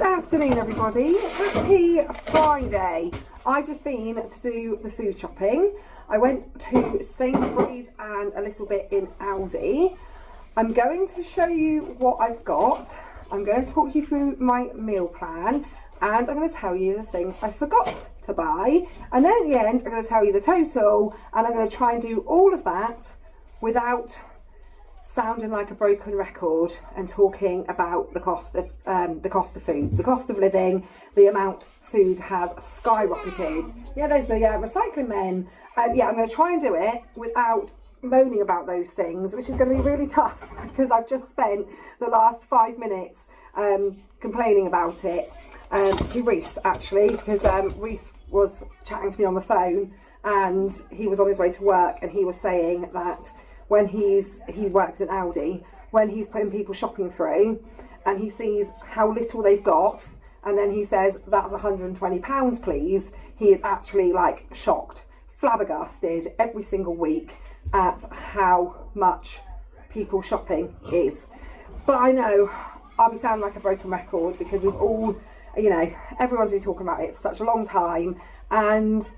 Good afternoon, everybody. Happy Friday. I've just been to do the food shopping. I went to Sainsbury's and a little bit in Aldi. I'm going to show you what I've got. I'm going to talk you through my meal plan, and I'm going to tell you the things I forgot to buy. And then at the end, I'm going to tell you the total, and I'm going to try and do all of that without sounding like a broken record and talking about the cost of food, the cost of living, the amount food has skyrocketed. Yeah, there's the recycling men. Yeah, I'm going to try and do it without moaning about those things, which is going to be really tough because I've just spent the last 5 minutes complaining about it to Reese, actually, because Reese was chatting to me on the phone and he was on his way to work, and he was saying that when he works in Aldi, when he's putting people shopping through and he sees how little they've got, and then he says, that's £120 please, he is actually like shocked, flabbergasted every single week at how much people shopping is. But I know I'll be sounding like a broken record because we've all, everyone's been talking about it for such a long time, and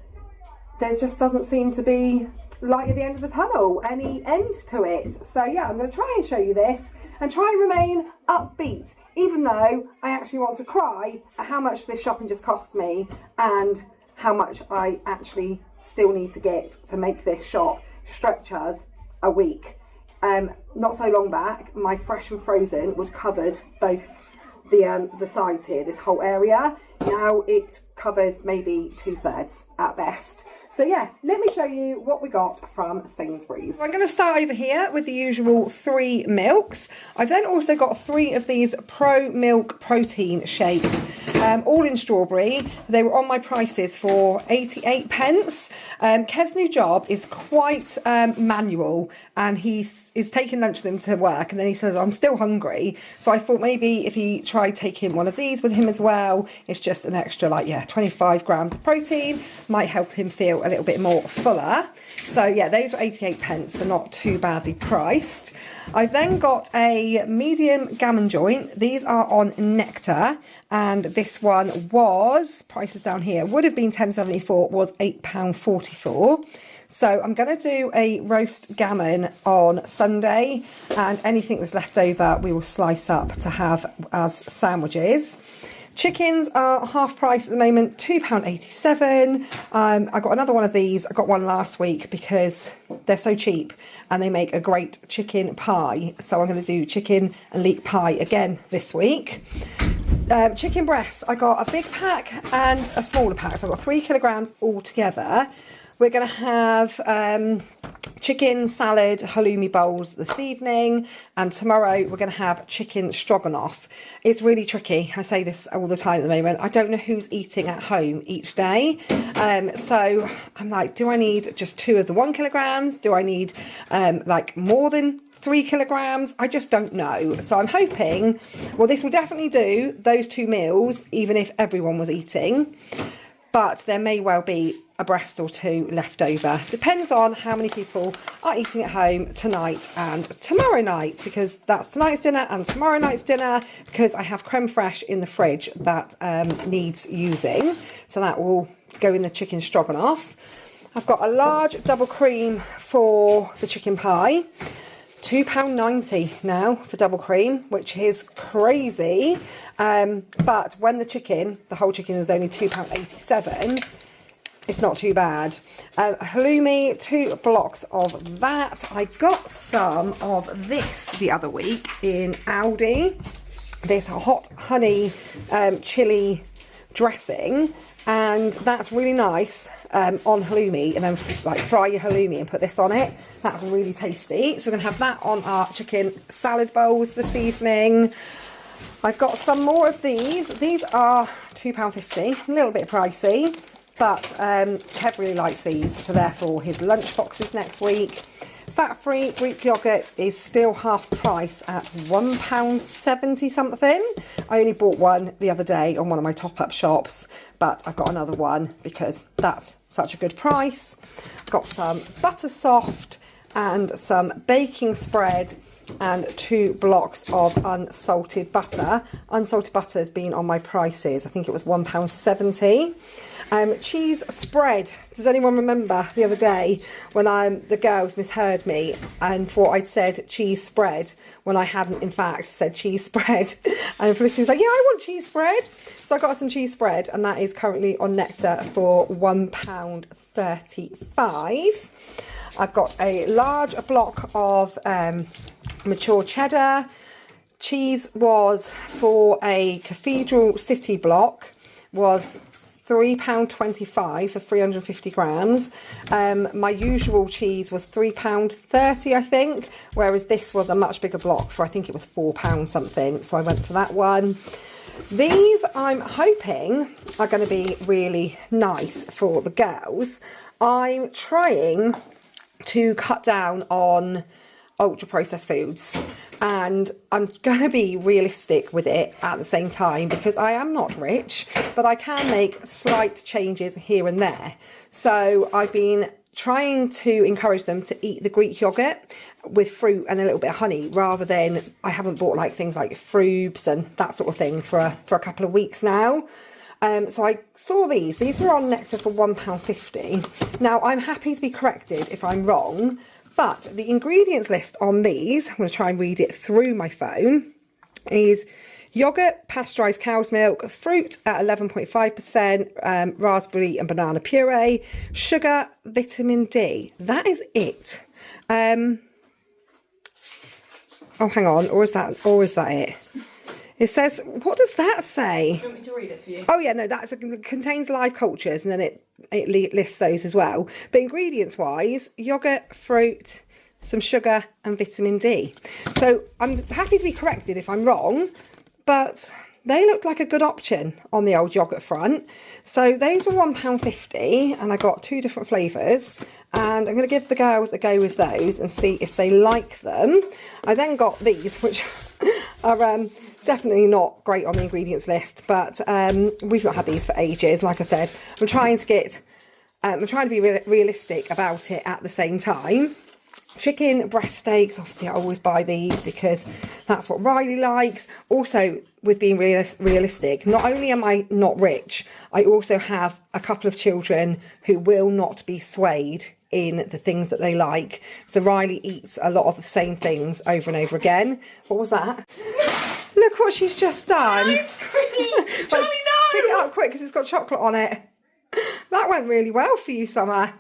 there just doesn't seem to be light at the end of the tunnel, any end to it. So yeah, I'm going to try and show you this and try and remain upbeat, even though I actually want to cry at how much this shopping just cost me and how much I actually still need to get to make this shop stretch us a week. Not so long back, my fresh and frozen would covered both the sides here, this whole area. Now it covers maybe 2/3 at best. So yeah, let me show you what we got from Sainsbury's. So I'm going to start over here with the usual 3 milks. I've then also got 3 of these Pro Milk protein shakes, all in strawberry. They were on my prices for 88 pence. Kev's new job is quite manual, and he's taking lunch with him to work, and then he says, I'm still hungry. So I thought maybe if he tried taking one of these with him as well, it's just an extra 25 grams of protein, might help him feel a little bit more fuller. So yeah, those were 88 pence, so not too badly priced. I've then got a medium gammon joint. These are on Nectar, and this one was, prices down here, would have been £10.74, was £8.44. So I'm going to do a roast gammon on Sunday, and anything that's left over we will slice up to have as sandwiches. Chickens are half price at the moment, £2.87. I got another one of these. I got one last week because they're so cheap and they make a great chicken pie. So I'm going to do chicken and leek pie again this week. Chicken breasts, I got a big pack and a smaller pack. So I've got 3 kilograms all together. We're going to have chicken salad halloumi bowls this evening, and tomorrow we're going to have chicken stroganoff. It's really tricky. I say this all the time at the moment. I don't know who's eating at home each day. So I'm like, do I need just 2 of the 1 kilograms? Do I need more than 3 kilograms? I just don't know. So I'm hoping, well, this will definitely do those 2 meals, even if everyone was eating. But there may well be a breast or 2 left over. Depends on how many people are eating at home tonight and tomorrow night, because that's tonight's dinner and tomorrow night's dinner, because I have creme fraiche in the fridge that needs using. So that will go in the chicken stroganoff. I've got a large double cream for the chicken pie. £2.90 now for double cream, which is crazy. But when the whole chicken is only £2.87, it's not too bad. Halloumi, 2 blocks of that. I got some of this the other week in Aldi. This hot honey chili dressing, and that's really nice on halloumi, and then fry your halloumi and put this on it. That's really tasty. So we're going to have that on our chicken salad bowls this evening. I've got some more of these. These are £2.50, a little bit pricey, but Kev really likes these, so therefore his lunch boxes next week. Fat-free Greek yoghurt is still half price at £1.70 something. I only bought one the other day on one of my top-up shops, but I've got another one because that's such a good price. Got some butter soft and some baking spread and 2 blocks of unsalted butter. Unsalted butter has been on my prices. I think it was £1.70. Cheese spread. Does anyone remember the other day when the girls misheard me and thought I'd said cheese spread when I hadn't in fact said cheese spread? And Felicity was like, yeah, I want cheese spread. So I got some cheese spread, and that is currently on Nectar for £1.35. I've got a large block of mature cheddar. Cheese was, for a Cathedral City block, was £3.25 for 350 grams. My usual cheese was £3.30, I think, whereas this was a much bigger block for, I think it was £4 something, so I went for that one. These I'm hoping are going to be really nice for the girls. I'm trying to cut down on ultra processed foods, and I'm going to be realistic with it at the same time, because I am not rich, but I can make slight changes here and there. So I've been trying to encourage them to eat the Greek yogurt with fruit and a little bit of honey, rather than, I haven't bought like things like Frubes and that sort of thing for a couple of weeks now. So I saw these were on Nectar for £1.50. Now I'm happy to be corrected if I'm wrong, but the ingredients list on these, I'm going to try and read it through my phone, is yogurt, pasteurised cow's milk, fruit at 11.5%, raspberry and banana puree, sugar, vitamin D. That is it. Oh, hang on, or is that it? It says, what does that say? Do you want me to read it for you? Oh yeah, no, it contains live cultures, and then it lists those as well. But ingredients wise, yogurt, fruit, some sugar and vitamin D. So I'm happy to be corrected if I'm wrong, but they looked like a good option on the old yogurt front. So those were £1.50, and I got 2 different flavours, and I'm going to give the girls a go with those and see if they like them. I then got these, which are definitely not great on the ingredients list, but we've not had these for ages. Like I said, I'm trying to be realistic about it at the same time. Chicken breast steaks, obviously I always buy these because that's what Riley likes. Also, with being realistic, not only am I not rich, I also have a couple of children who will not be swayed in the things that they like. So Riley eats a lot of the same things over and over again. What was that? Look what she's just done. Ice cream! Charlie, no! Pick it up quick because it's got chocolate on it. That went really well for you, Summer.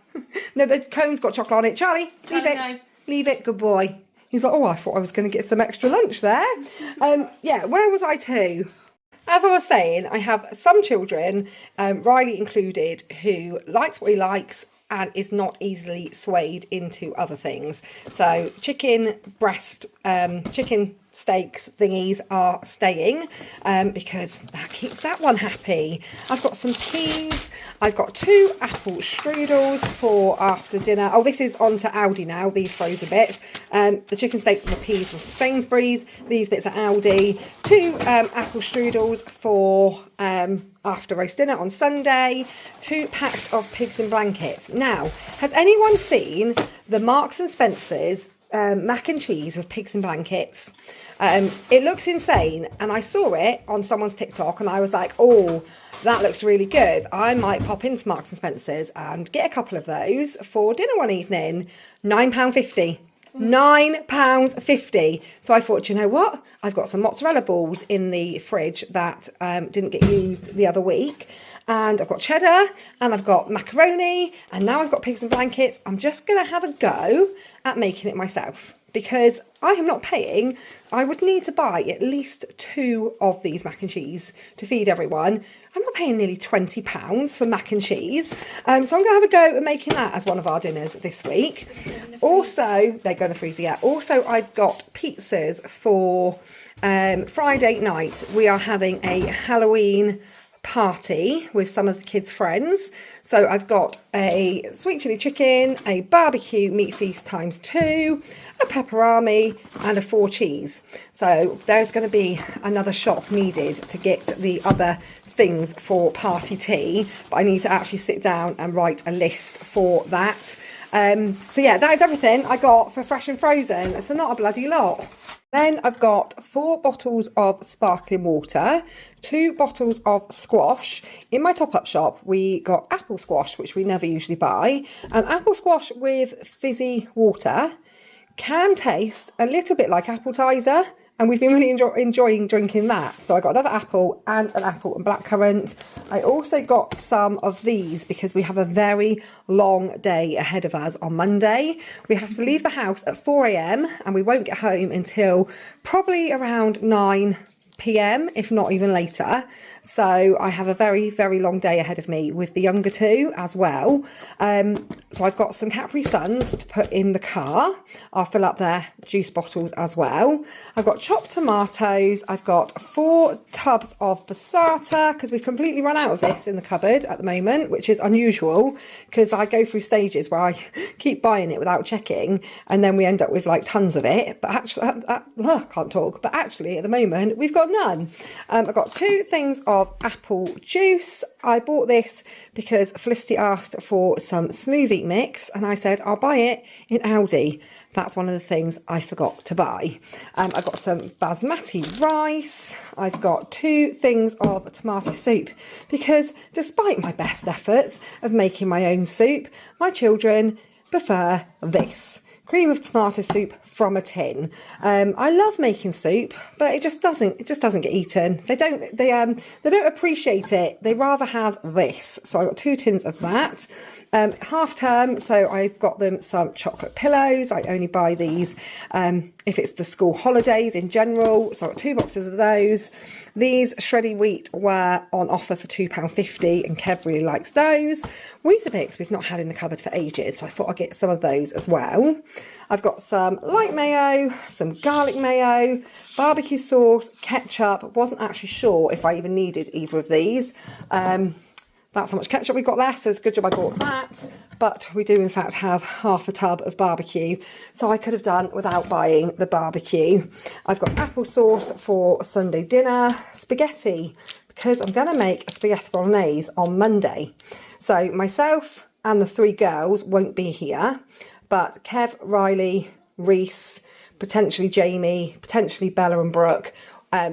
No, the cone's got chocolate on it. Charlie, leave it. No. Leave it, good boy. He's like, oh, I thought I was going to get some extra lunch there. Yeah, where was I to? As I was saying, I have some children, Riley included, who likes what he likes and is not easily swayed into other things. So chicken breast, chicken steaks thingies are staying because that keeps that one happy. I've got some peas. I've got 2 apple strudels for after dinner. Oh, this is on to Aldi now, these frozen bits. The chicken steaks and the peas from Sainsbury's. These bits are Aldi. 2 apple strudels for after roast dinner on Sunday. 2 packs of pigs in blankets. Now, has anyone seen the Marks and Spencer's mac and cheese with pigs in blankets? It looks insane, and I saw it on someone's TikTok and I was like, oh, that looks really good. I might pop into Marks and Spencer's and get a couple of those for dinner one evening. £9.50. £9.50. So I thought, you know what? I've got some mozzarella balls in the fridge that didn't get used the other week. And I've got cheddar, and I've got macaroni, and now I've got pigs in blankets. I'm just going to have a go at making it myself, because I am not paying. I would need to buy at least 2 of these mac and cheese to feed everyone. I'm not paying nearly £20 for mac and cheese. So I'm going to have a go at making that as one of our dinners this week. Also, they go in the freezer, yeah. Also, I've got pizzas for Friday night. We are having a Halloween party with some of the kids' friends. So I've got a sweet chili chicken, a barbecue meat feast ×2, a pepperami and a 4 cheese. So there's going to be another shop needed to get the other things for party tea, but I need to actually sit down and write a list for that. So yeah, that is everything I got for fresh and frozen. It's not a bloody lot. Then I've got 4 bottles of sparkling water, 2 bottles of squash. In my top-up shop, we got apple squash, which we never usually buy. And apple squash with fizzy water can taste a little bit like appetizer, and we've been really enjoying drinking that. So I got another apple and an apple and blackcurrant. I also got some of these because we have a very long day ahead of us on Monday. We have to leave the house at 4 a.m. and we won't get home until probably around 9 p.m, if not even later. So I have a very, very long day ahead of me with the younger two as well. So I've got some Capri Suns to put in the car. I'll fill up their juice bottles as well. I've got chopped tomatoes. I've got 4 tubs of passata because we've completely run out of this in the cupboard at the moment, which is unusual because I go through stages where I keep buying it without checking and then we end up with like tons of it. But actually, I can't talk. But actually at the moment we've got none. I've got 2 things of apple juice. I bought this because Felicity asked for some smoothie mix and I said I'll buy it in Aldi. That's one of the things I forgot to buy. I've got some basmati rice. I've got 2 things of tomato soup because despite my best efforts of making my own soup, my children prefer this. Cream of tomato soup from a tin. I love making soup, but it just doesn't get eaten. They don't appreciate it. They rather have this. So I've got 2 tins of that. Half term, so I've got them some chocolate pillows. I only buy these if it's the school holidays in general. So I've got 2 boxes of those. These shredded wheat were on offer for £2.50 and Kev really likes those. Weetabix we've not had in the cupboard for ages, so I thought I'd get some of those as well. I've got some light mayo, some garlic mayo, barbecue sauce, ketchup. Wasn't actually sure if I even needed either of these. That's how much ketchup we've got left, so it's a good job I bought that. But we do in fact have half a tub of barbecue, so I could have done without buying the barbecue. I've got applesauce for Sunday dinner, spaghetti, because I'm going to make a spaghetti bolognese on Monday. So myself and the 3 girls won't be here, but Kev, Riley, Reese, potentially Jamie, potentially Bella and Brooke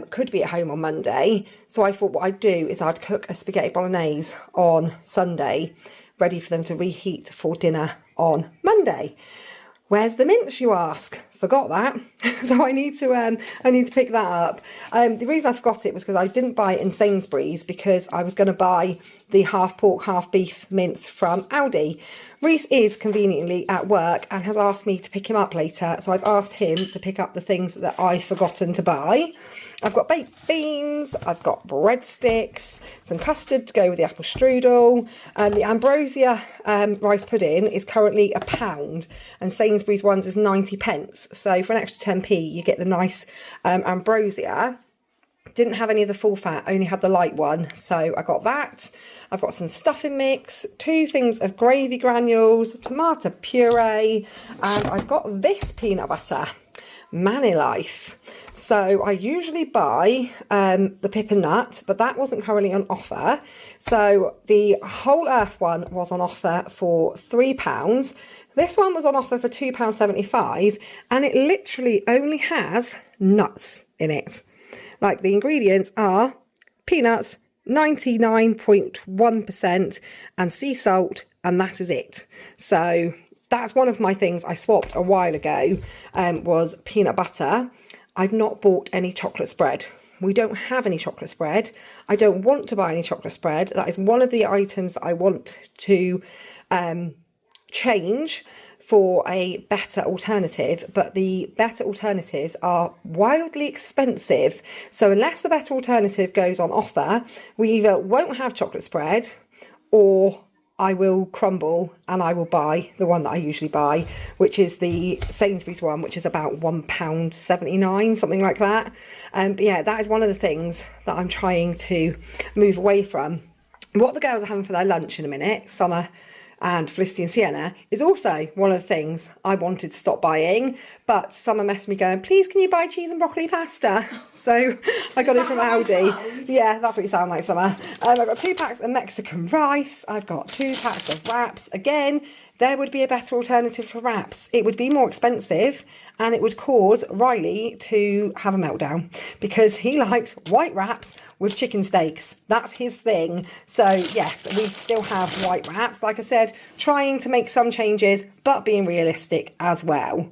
could be at home on Monday. So I thought what I'd do is I'd cook a spaghetti bolognese on Sunday, ready for them to reheat for dinner on Monday. Where's the mince, you ask? Forgot that. So I need to pick that up. The reason I forgot it was because I didn't buy it in Sainsbury's because I was going to buy the half pork, half beef mince from Aldi. Reese is conveniently at work and has asked me to pick him up later. So I've asked him to pick up the things that I've forgotten to buy. I've got baked beans, I've got breadsticks, some custard to go with the apple strudel. The ambrosia rice pudding is currently £1 and Sainsbury's ones is 90p. So for an extra 10p you get the nice ambrosia. Didn't have any of the full fat, only had the light one, so I got that. I've got some stuffing mix, 2 things of gravy granules, tomato puree, and I've got this peanut butter, Manilife. So I usually buy the Pip and Nut, but that wasn't currently on offer. So the Whole Earth one was on offer for £3. This one was on offer for £2.75, and it literally only has nuts in it. Like the ingredients are peanuts, 99.1%, and sea salt, and that is it. So that's one of my things I swapped a while ago, was peanut butter. I've not bought any chocolate spread. We don't have any chocolate spread. I don't want to buy any chocolate spread. That is one of the items that I want to change for a better alternative, but the better alternatives are wildly expensive. So unless the better alternative goes on offer, we either won't have chocolate spread or I will crumble and I will buy the one that I usually buy, which is the Sainsbury's one, which is about £1.79, something like that. But yeah, that is one of the things that I'm trying to move away from. What the girls are having for their lunch in a minute, summer and Felicity and Sienna is also one of the things I wanted to stop buying, but Summer messaged me going, please can you buy cheese and broccoli pasta? So I got it from Aldi. Yeah, that's what you sound like, Summer. I've got 2 packs of Mexican rice. I've got 2 packs of wraps. Again, there would be a better alternative for wraps. It would be more expensive and it would cause Riley to have a meltdown because he likes white wraps with chicken steaks. That's his thing. So yes, we still have white wraps. Like I said, trying to make some changes, but being realistic as well.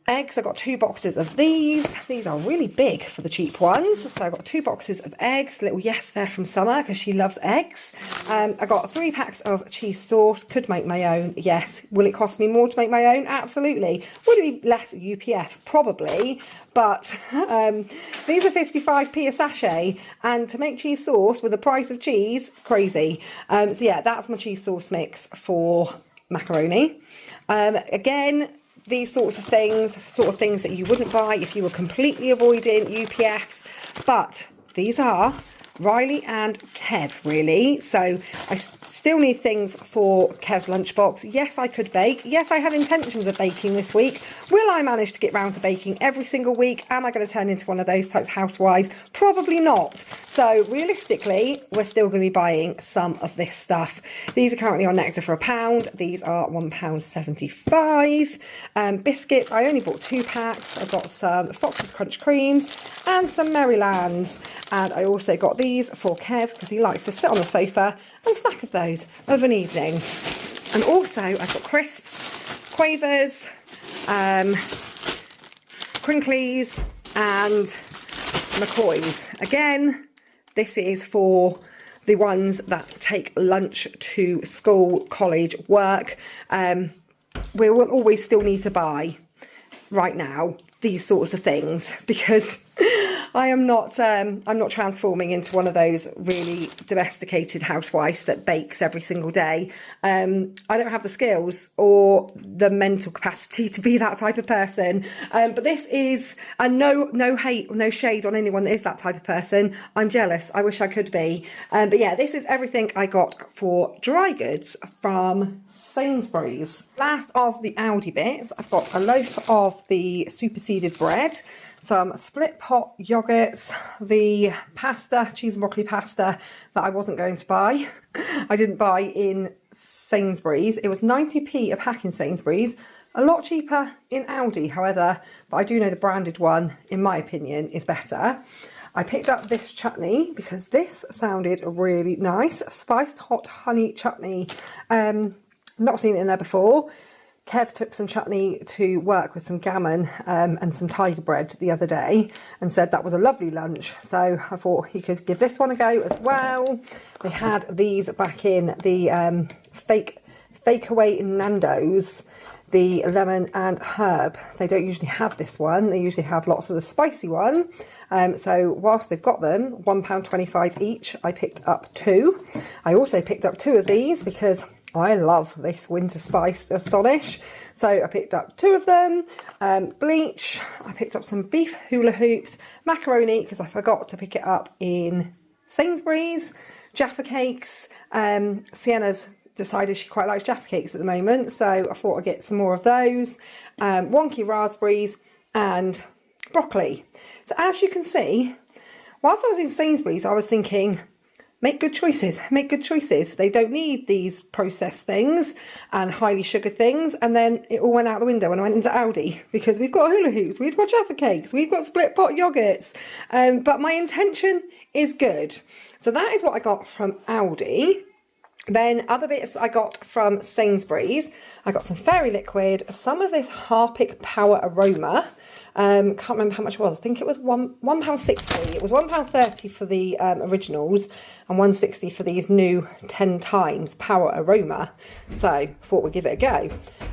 Eggs, I got 2 boxes of these. These are really big for the cheap ones. So I got 2 boxes of eggs. Little yes there from Summer because she loves eggs. I got 3 packs of cheese sauce. Could make my own. Yes. Will it cost me more to make my own? Absolutely. Would it be less UPF? Probably. But these are 55p a sachet. And to make cheese sauce with the price of cheese, crazy. So yeah, that's my cheese sauce mix for macaroni. Again, these sorts of things that you wouldn't buy if you were completely avoiding UPFs, but these are Riley and Kev, really. So I still need things for Kev's lunchbox. Yes, I could bake. Yes, I have intentions of baking this week. Will I manage to get round to baking every single week? Am I going to turn into one of those types of housewives? Probably not. So realistically, we're still going to be buying some of this stuff. These are currently on Nectar for £1. These are £1.75. Biscuits, I only bought 2 packs. I've got some Fox's Crunch Creams and some Marylands. And I also got these for Kev because he likes to sit on the sofa and snack of those of an evening. And also I've got crisps, Quavers, Crinklies and McCoys. Again, this is for the ones that take lunch to school, college, work. We will always still need to buy right now these sorts of things because I'm not transforming into one of those really domesticated housewives that bakes every single day. I don't have the skills or the mental capacity to be that type of person. But this is, and no hate, no shade on anyone that is that type of person. I'm jealous. I wish I could be. But yeah, this is everything I got for dry goods from Sainsbury's. Last of the Aldi bits, I've got a loaf of the superseded bread, some split pot yogurts, the pasta, cheese and broccoli pasta that I wasn't going to buy. I didn't buy in Sainsbury's. It was 90p a pack in Sainsbury's. A lot cheaper in Aldi, however, but I do know the branded one, in my opinion, is better. I picked up this chutney because this sounded really nice. Spiced hot honey chutney. Not seen it in there before. Kev took some chutney to work with some gammon and some tiger bread the other day and said that was a lovely lunch. So I thought he could give this one a go as well. They had these back in the fake away in Nando's, the lemon and herb. They don't usually have this one. They usually have lots of the spicy one. So whilst they've got them, £1.25 each, I picked up 2. I also picked up 2 of these because I love this winter spice Astonish. So I picked up 2 of them. Bleach, I picked up some beef hula hoops, macaroni because I forgot to pick it up in Sainsbury's, Jaffa cakes. Sienna's decided she quite likes Jaffa cakes at the moment, so I thought I'd get some more of those. Wonky raspberries and broccoli. So as you can see, whilst I was in Sainsbury's, I was thinking, make good choices, make good choices. They don't need these processed things and highly sugared things. And then it all went out the window when I went into Aldi because we've got hula hoops, we've got Jaffa cakes, we've got split pot yogurts. But my intention is good. So that is what I got from Aldi. Then other bits I got from Sainsbury's. I got some Fairy Liquid, some of this Harpic Power Aroma. Can't remember how much it was. I think it was £1.60. It was £1.30 for the originals and £1.60 for these new 10 times Power Aroma. So thought we'd give it a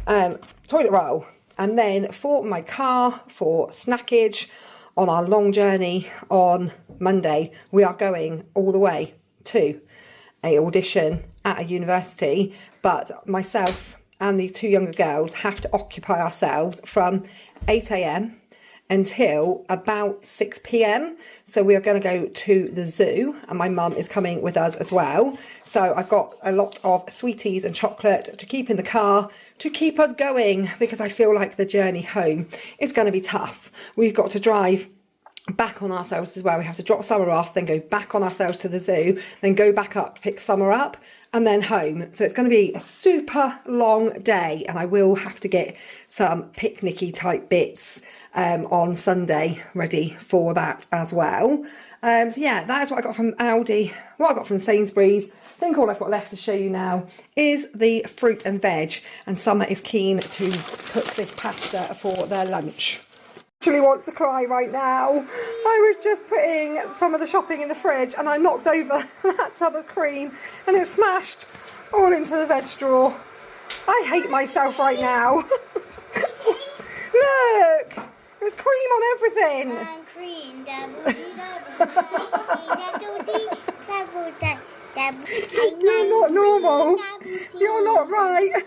go. Toilet roll. And then for my car, for snackage on our long journey on Monday, we are going all the way to an audition at a university, but myself and these 2 younger girls have to occupy ourselves from 8 a.m. until about 6 p.m. So we are going to go to the zoo, and my mum is coming with us as well. So I've got a lot of sweeties and chocolate to keep in the car to keep us going, because I feel like the journey home is going to be tough. We've got to drive back on ourselves as well. We have to drop Summer off, then go back on ourselves to the zoo, then go back up, pick Summer up, and then home. So it's going to be a super long day, and I will have to get some picnicky type bits on Sunday ready for that as well. So yeah, that is what I got from Aldi, what I got from Sainsbury's. I think all I've got left to show you now is the fruit and veg, and Summer is keen to cook this pasta for their lunch. Actually want to cry right now. I was just putting some of the shopping in the fridge and I knocked over that tub of cream and it smashed all into the veg drawer. I hate myself right now. Look, there's cream on everything. You're not normal. You're not right.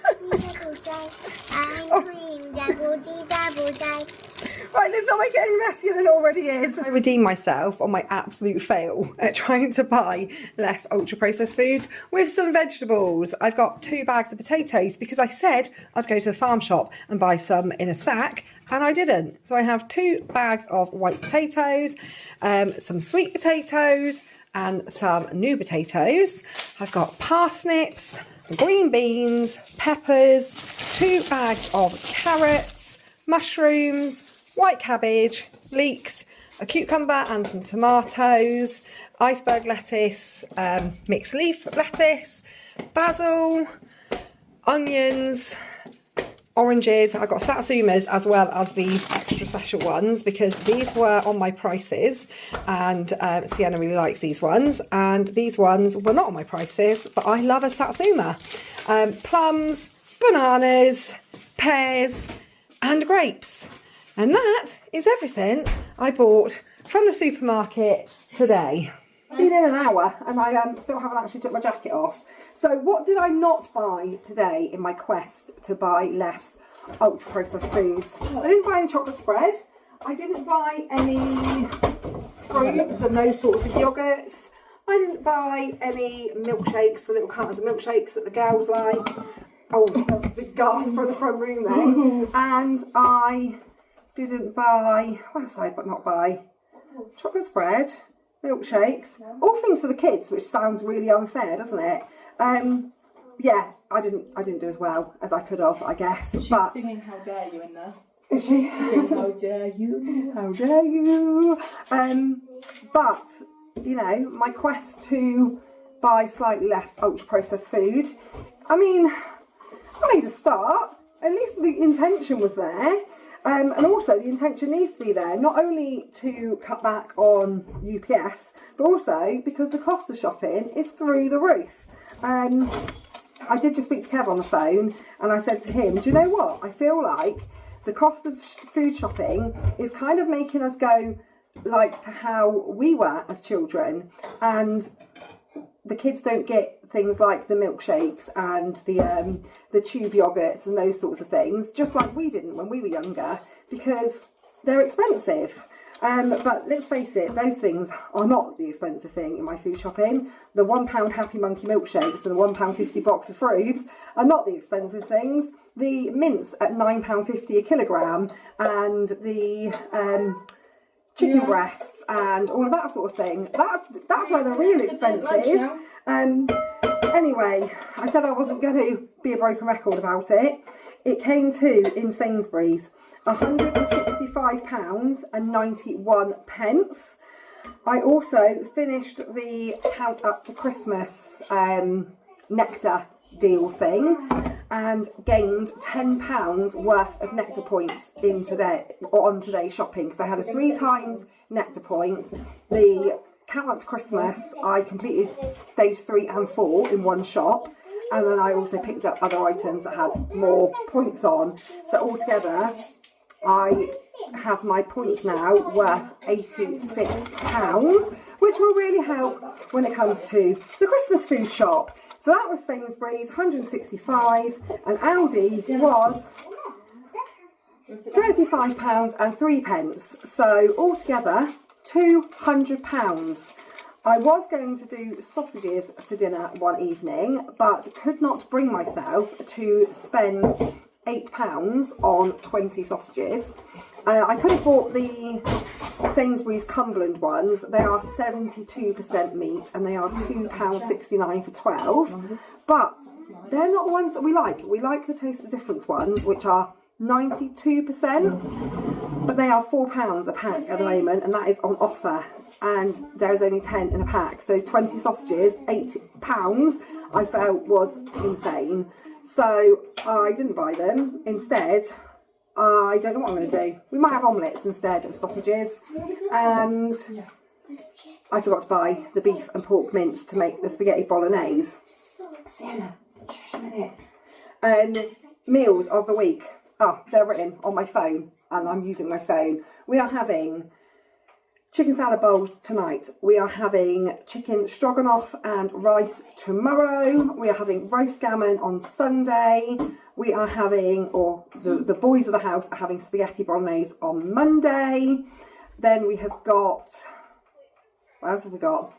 Right, let's not make it any messier than it already is. I redeemed myself on my absolute fail at trying to buy less ultra processed foods with some vegetables. I've got 2 bags of potatoes because I said I'd go to the farm shop and buy some in a sack, and I didn't. So I have 2 bags of white potatoes, some sweet potatoes and some new potatoes. I've got parsnips, green beans, peppers, 2 bags of carrots, mushrooms, white cabbage, leeks, a cucumber and some tomatoes, iceberg lettuce, mixed leaf lettuce, basil, onions, oranges. I've got satsumas as well as these extra special ones because these were on my prices, and Sienna really likes these ones, and these ones were not on my prices, but I love a satsuma. Plums, bananas, pears and grapes. And that is everything I bought from the supermarket today. Been in an hour and I still haven't actually took my jacket off. So what did I not buy today in my quest to buy less ultra processed foods? I didn't buy any chocolate spread. I didn't buy any fruits and those sorts of yogurts. I didn't buy any milkshakes, the little cartons of milkshakes that the girls like. Oh, that was a big gasp from the front room then. And I didn't buy, what else did I not buy? Chocolate spread, milkshakes, all things for the kids, which sounds really unfair, doesn't it? Yeah, I didn't do as well as I could have, I guess. She's but singing "How Dare You" in there. Is she? How dare you? How dare you? But you know, my quest to buy slightly less ultra processed food. I mean, I made a start. At least the intention was there. And also the intention needs to be there, not only to cut back on UPFs, but also because the cost of shopping is through the roof. I did just speak to Kev on the phone and I said to him, do you know what? I feel like the cost of food shopping is kind of making us go like to how we were as children, and the kids don't get things like the milkshakes and the tube yogurts and those sorts of things, just like we didn't when we were younger, because they're expensive. But let's face it, those things are not the expensive thing in my food shopping. The £1 Happy Monkey milkshakes and the £1.50 box of fruits are not the expensive things. The mince at £9.50 a kilogram, and the chicken breasts and all of that sort of thing. That's where the real expense is. Anyway, I said I wasn't going to be a broken record about it. It came to, in Sainsbury's, £165.91. I also finished the Count Up to Christmas nectar deal thing and gained £10 worth of nectar points in on today's shopping, because I had a 3 times nectar points. The Count Up to Christmas, I completed stage 3 and 4 in one shop, and then I also picked up other items that had more points on. So altogether I have my points now worth £86, which will really help when it comes to the Christmas food shop. So that was Sainsbury's, 165, and Aldi was £35 and 3p. So altogether, £200. I was going to do sausages for dinner one evening, but could not bring myself to spend £8 on 20 sausages. I could have bought the Sainsbury's Cumberland ones. They are 72% meat and they are £2.69 for 12. But they're not the ones that we like. We like the Taste the Difference ones, which are 92%, but they are £4 a pack at the moment, and that is on offer. And there's only 10 in a pack, so 20 sausages, £8. I felt was insane, so I didn't buy them. Instead, I don't know what I'm going to do. We might have omelettes instead of sausages, and I forgot to buy the beef and pork mince to make the spaghetti bolognese. Sienna, shush a minute. Meals of the week. Oh, they're written on my phone, and I'm using my phone. We are having chicken salad bowls tonight. We are having chicken stroganoff and rice tomorrow. We are having roast gammon on Sunday. We are having, or the boys of the house are having spaghetti bolognese on Monday. Then we have got, what else have we got?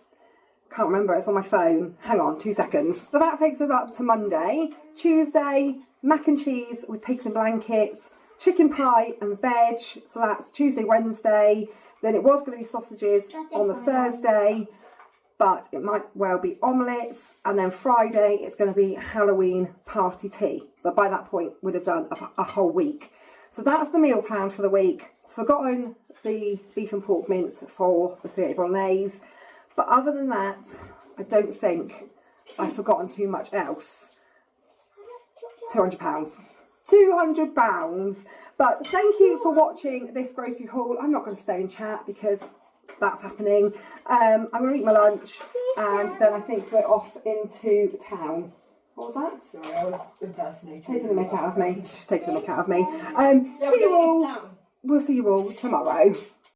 Can't remember, it's on my phone. Hang on, 2 seconds. So that takes us up to Monday. Tuesday, mac and cheese with pigs in blankets, chicken pie and veg. So that's Tuesday, Wednesday. Then it was going to be sausages on the Thursday, but it might well be omelettes. And then Friday, it's going to be Halloween party tea. But by that point, we'd have done a whole week. So that's the meal plan for the week. Forgotten the beef and pork mince for the spaghetti bolognese. But other than that, I don't think I've forgotten too much else. £200. £200. But thank you for watching this grocery haul. I'm not going to stay and chat because that's happening. I'm going to eat my lunch and then I think we're off into town. What was that? Sorry, I was impersonating. Taking the mick out of me. Just taking the mick out of me. See you all. We'll see you all tomorrow.